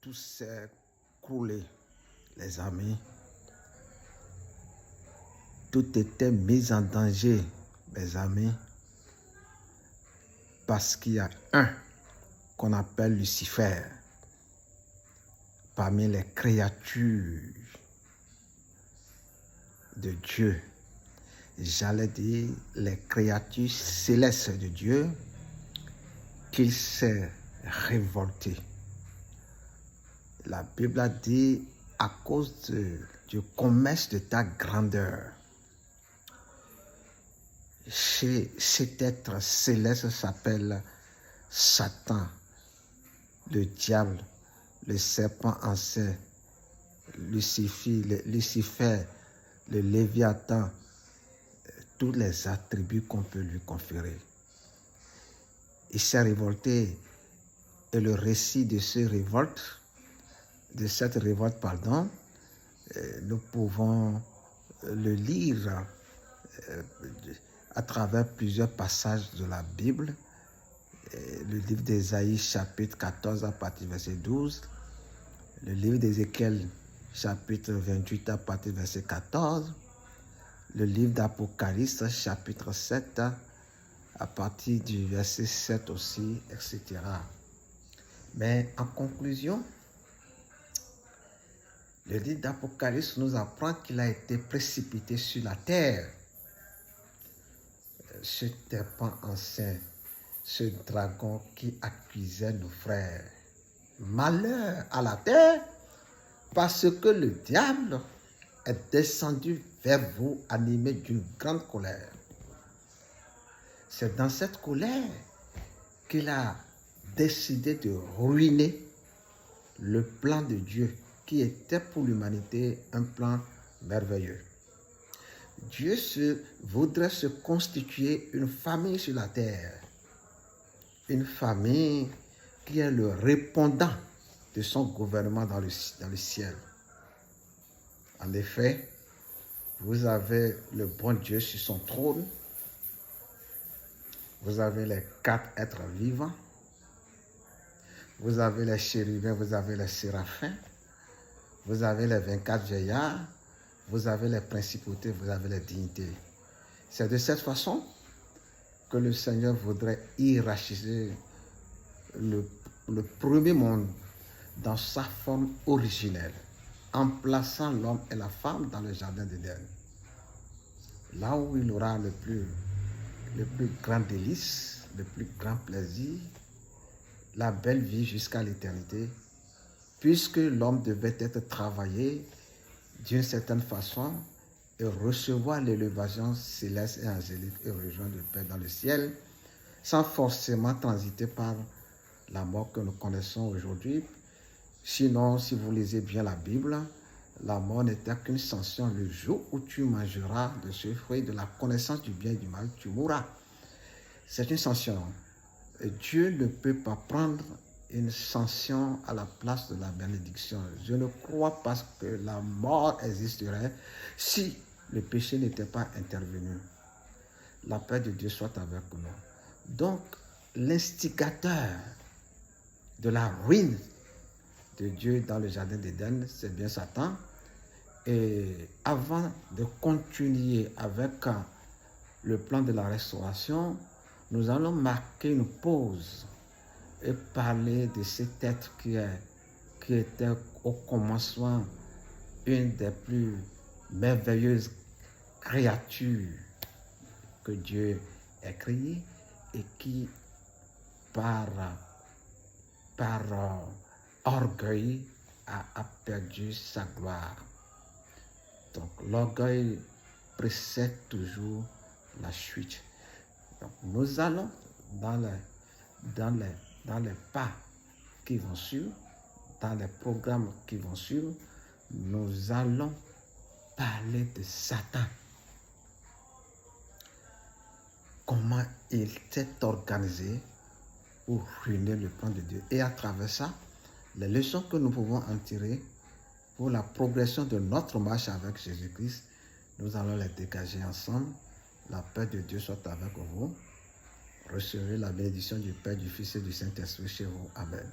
tout s'est coulé, les amis. Tout était mis en danger, mes amis, parce qu'il y a un qu'on appelle Lucifer parmi les créatures de Dieu. J'allais dire les créatures célestes de Dieu, qu'il s'est révolté. La Bible a dit, à cause du commerce de ta grandeur, cet être céleste s'appelle Satan, le diable, le serpent ancien, Lucifer, le Léviathan, tous les attributs qu'on peut lui conférer. Il s'est révolté et le récit de cette révolte, nous pouvons le lire à travers plusieurs passages de la Bible. Le livre d'Ésaïe, chapitre 14, à partir du verset 12. Le livre d'Ézéchiel, chapitre 28, à partir du verset 14. Le livre d'Apocalypse, chapitre 7, à partir du verset 7 aussi, etc. Mais en conclusion, le livre d'Apocalypse nous apprend qu'il a été précipité sur la terre. Ce serpent ancien, ce dragon qui accusait nos frères. Malheur à la terre, parce que le diable est descendu vers vous animé d'une grande colère. C'est dans cette colère qu'il a décidé de ruiner le plan de Dieu qui était pour l'humanité un plan merveilleux. Dieu voudrait se constituer une famille sur la terre, une famille qui est le répondant de son gouvernement dans le ciel. En effet, vous avez le bon Dieu sur son trône, vous avez les 4 êtres vivants, vous avez les chérubins, vous avez les séraphins, vous avez les 24 vieillards, vous avez les principautés, vous avez les dignités. C'est de cette façon que le Seigneur voudrait hiérarchiser le premier monde dans sa forme originelle, en plaçant l'homme et la femme dans le jardin d'Éden. Là où il aura le plus grand délice, le plus grand plaisir, la belle vie jusqu'à l'éternité, puisque l'homme devait être travaillé d'une certaine façon et recevoir l'élévation céleste et angélique et rejoindre le Père dans le ciel, sans forcément transiter par la mort que nous connaissons aujourd'hui. Sinon, si vous lisez bien la Bible, la mort n'était qu'une sanction. Le jour où tu mangeras de ce fruit de la connaissance du bien et du mal, tu mourras. C'est une sanction. Et Dieu ne peut pas prendre une sanction à la place de la bénédiction. Je ne crois pas que la mort existerait si le péché n'était pas intervenu. La paix de Dieu soit avec nous. Donc, l'instigateur de la ruine de Dieu dans le jardin d'Éden, c'est bien Satan. Et avant de continuer avec le plan de la restauration, nous allons marquer une pause et parler de cet être qui était au commencement une des plus merveilleuses créatures que Dieu ait créées et qui, par orgueil, a perdu sa gloire. Donc l'orgueil précède toujours la chute. Donc, nous allons dans les pas qui vont suivre, dans les programmes qui vont suivre, nous allons parler de Satan. Comment il s'est organisé pour ruiner le plan de Dieu. Et à travers ça, les leçons que nous pouvons en tirer pour la progression de notre marche avec Jésus-Christ, nous allons les dégager ensemble. La paix de Dieu soit avec vous. Recevez la bénédiction du Père, du Fils et du Saint-Esprit chez vous. Amen.